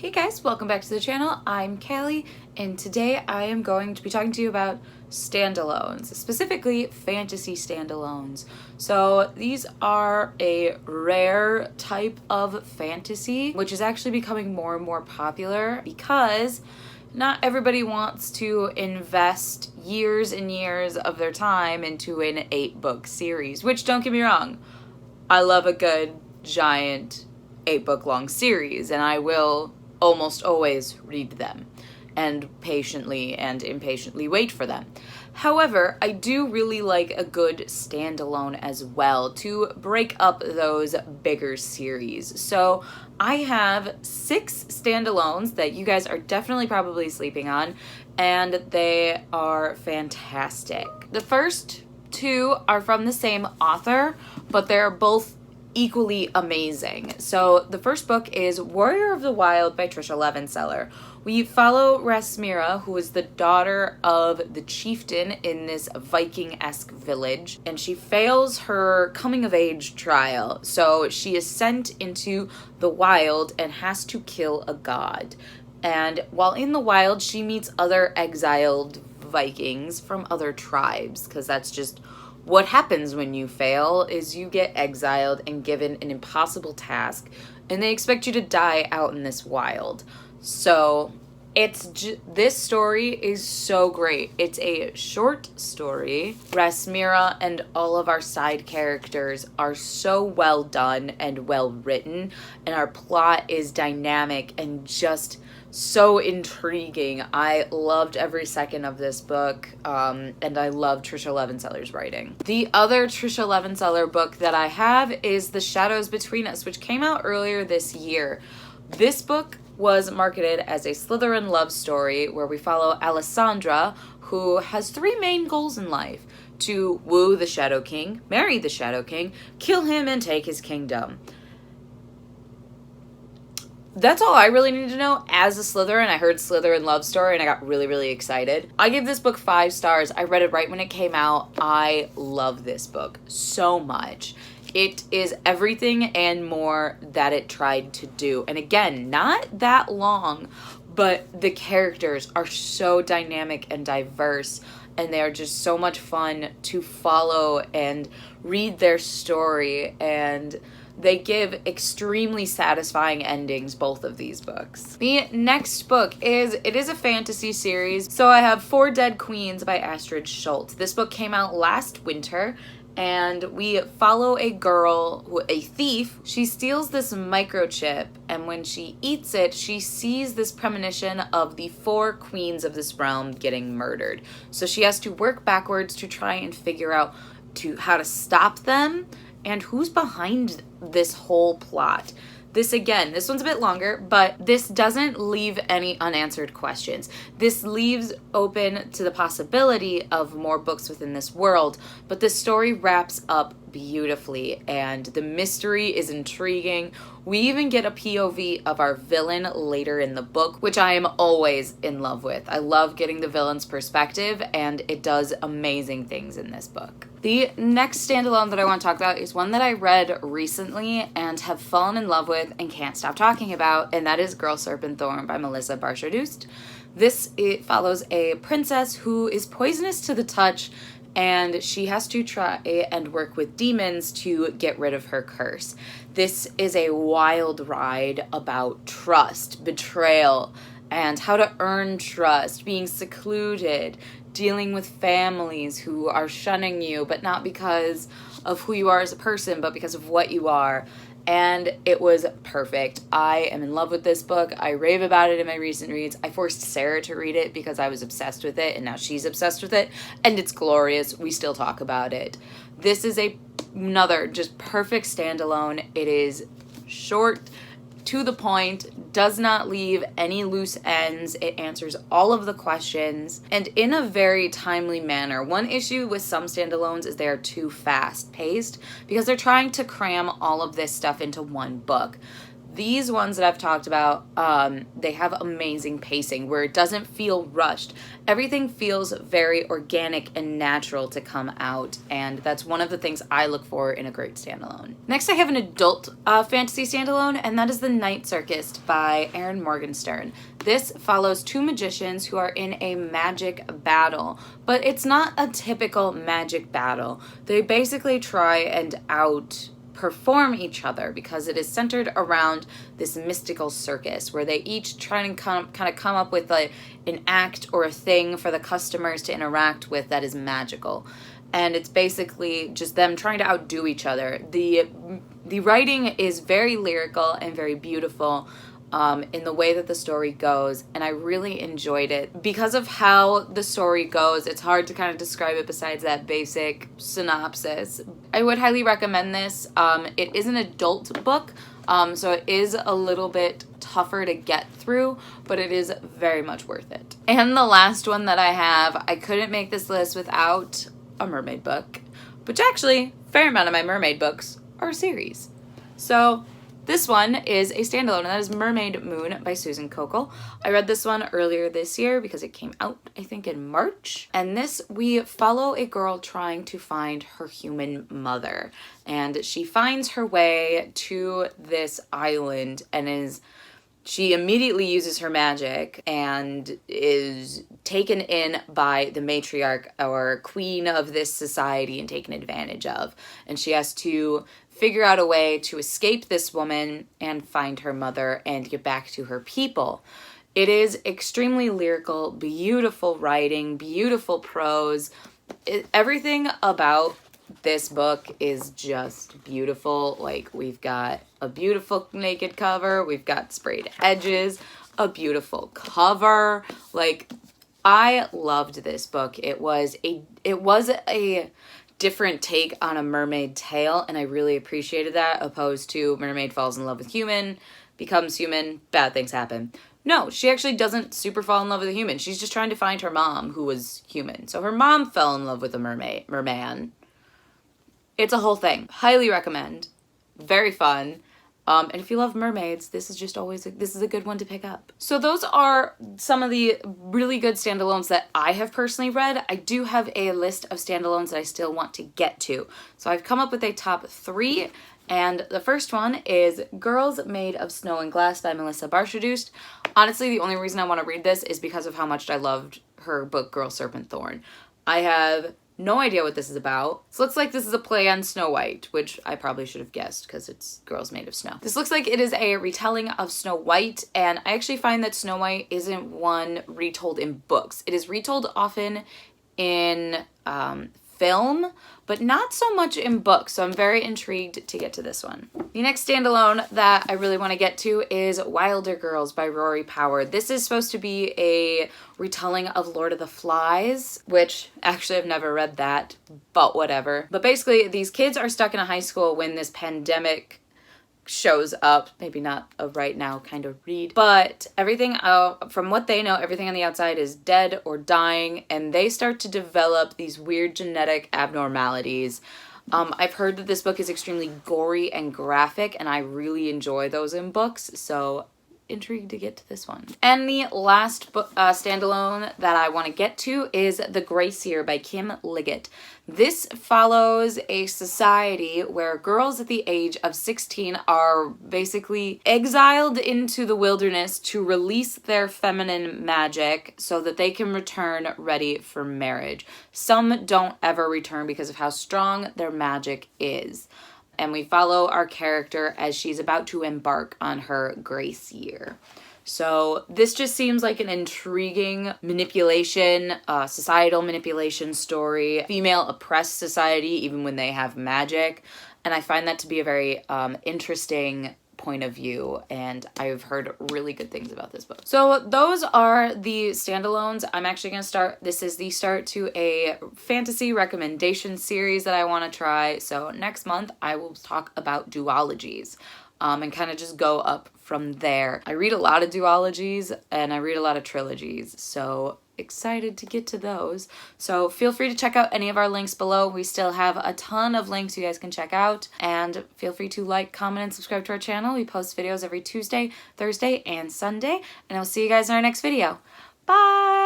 Hey guys, welcome back to the channel. I'm Callie, and today I am going to be talking to you about standalones, specifically fantasy standalones. So these are a rare type of fantasy, which is actually becoming more and more popular because not everybody wants to invest years and years of their time into an 8-book series, which, don't get me wrong, I love a good giant 8-book long series, and I will almost always read them and patiently and impatiently wait for them. However, I do really like a good standalone as well to break up those bigger series. So I have 6 standalones that you guys are definitely probably sleeping on, and they are fantastic. The first 2 are from the same author, but they're both equally amazing. So the first book is Warrior of the Wild by Tricia Levenseller. We follow Rasmira, who is the daughter of the chieftain in this Viking-esque village, and she fails her coming-of-age trial. So she is sent into the wild and has to kill a god. And while in the wild, she meets other exiled Vikings from other tribes, because that's just what happens when you fail, is you get exiled and given an impossible task, and they expect you to die out in this wild. So this story is so great. It's a short story. Rasmira and all of our side characters are so well done and well written, and our plot is dynamic and just so intriguing. I loved every second of this book, and I love Tricia Levenseller's writing. The other Tricia Levenseller book that I have is The Shadows Between Us, which came out earlier this year. This book was marketed as a Slytherin love story where we follow Alessandra, who has 3 main goals in life: to woo the Shadow King, marry the Shadow King, kill him, and take his kingdom. That's all I really needed to know. As a Slytherin, I heard Slytherin love story and I got really, really excited. I give this book 5 stars. I read it right when it came out. I love this book so much. It is everything and more that it tried to do. And again, not that long, but the characters are so dynamic and diverse, and they are just so much fun to follow and read their story, and they give extremely satisfying endings, both of these books. The next book is a fantasy series. So I have 4 Dead Queens by Astrid Scholte. This book came out last winter, and we follow a girl, a thief. She steals this microchip, and when she eats it, she sees this premonition of the 4 queens of this realm getting murdered. So she has to work backwards to try and figure out how to stop them and who's behind this whole plot. This one's a bit longer, but this doesn't leave any unanswered questions. This leaves open to the possibility of more books within this world, but the story wraps up beautifully, and the mystery is intriguing. We even get a POV of our villain later in the book, which I am always in love with. I love getting the villain's perspective, and it does amazing things in this book. The next standalone that I want to talk about is one that I read recently and have fallen in love with and can't stop talking about, and that is Girl Serpentthorne by Melissa Bashardoust. It follows a princess who is poisonous to the touch, and she has to try and work with demons to get rid of her curse. This is a wild ride about trust, betrayal, and how to earn trust, being secluded, dealing with families who are shunning you, but not because of who you are as a person, but because of what you are. And it was perfect. I am in love with this book. I rave about it in my recent reads. I forced Sarah to read it because I was obsessed with it, and now she's obsessed with it, and it's glorious. We still talk about it. This is another just perfect standalone. It is short, to the point, does not leave any loose ends. It answers all of the questions, and in a very timely manner. One issue with some standalones is they are too fast-paced because they're trying to cram all of this stuff into one book. these ones that I've talked about, they have amazing pacing where it doesn't feel rushed. Everything feels very organic and natural to come out, and that's one of the things I look for in a great standalone. Next, I have an adult fantasy standalone, and that is The Night Circus by Erin Morgenstern. This follows two magicians who are in a magic battle, but it's not a typical magic battle. They basically try and outperform each other because it is centered around this mystical circus where they each try and kind of come up with an act or a thing for the customers to interact with that is magical. And it's basically just them trying to outdo each other. The writing is very lyrical and very beautiful in the way that the story goes, and I really enjoyed it. Because of how the story goes, it's hard to kind of describe it besides that basic synopsis. I would highly recommend this. It is an adult book, so it is a little bit tougher to get through, but it is very much worth it. And the last one that I have, I couldn't make this list without a mermaid book, which actually, a fair amount of my mermaid books are series. So this one is a standalone, and that is Mermaid Moon by Susann Cokal. I read this one earlier this year because it came out, I think, in March. And this, we follow a girl trying to find her human mother. And she finds her way to this island and she immediately uses her magic and is taken in by the matriarch or queen of this society and taken advantage of. And she has to figure out a way to escape this woman and find her mother and get back to her people. It is extremely lyrical, beautiful writing, beautiful prose. Everything about this book is just beautiful. Like, we've got a beautiful naked cover, we've got sprayed edges, a beautiful cover. Like, I loved this book. It was a different take on a mermaid tale, and I really appreciated that, opposed to mermaid falls in love with human, becomes human, bad things happen. No, she actually doesn't super fall in love with a human. She's just trying to find her mom, who was human. So her mom fell in love with a merman. It's a whole thing. Highly recommend. Very fun. And if you love mermaids, this is a good one to pick up. So those are some of the really good standalones that I have personally read. I do have a list of standalones that I still want to get to. So I've come up with a top 3, and the first one is Girls Made of Snow and Glass by Melissa Bashardoust. Honestly, the only reason I want to read this is because of how much I loved her book, Girl Serpentthorne. I have no idea what this is about. This looks like this is a play on Snow White, which I probably should have guessed because it's girls made of snow. This looks like it is a retelling of Snow White, and I actually find that Snow White isn't one retold in books. It is retold often in film, but not so much in books, so I'm very intrigued to get to this one. The next standalone that I really want to get to is Wilder Girls by Rory Power. This is supposed to be a retelling of Lord of the Flies, which actually I've never read that, but whatever. But basically, these kids are stuck in a high school when this pandemic shows up. Maybe not a right now kind of read, but everything from what they know, everything on the outside is dead or dying, and they start to develop these weird genetic abnormalities. I've heard that this book is extremely gory and graphic, and I really enjoy those in books, so intrigued to get to this one. And the last book, standalone that I want to get to is The Gracier by Kim Liggett. This follows a society where girls at the age of 16 are basically exiled into the wilderness to release their feminine magic so that they can return ready for marriage. Some don't ever return because of how strong their magic is. And we follow our character as she's about to embark on her grace year. So this just seems like an intriguing manipulation, societal manipulation story, female oppressed society even when they have magic. And I find that to be a very interesting point of view, and I've heard really good things about this book. So those are the standalones. I'm actually going to start, this is the start to a fantasy recommendation series that I want to try. So next month I will talk about duologies and kind of just go up from there. I read a lot of duologies and I read a lot of trilogies, so excited to get to those. So feel free to check out any of our links below. We still have a ton of links you guys can check out. And feel free to like, comment, and subscribe to our channel. We post videos every Tuesday, Thursday, and Sunday. And I'll see you guys in our next video. Bye!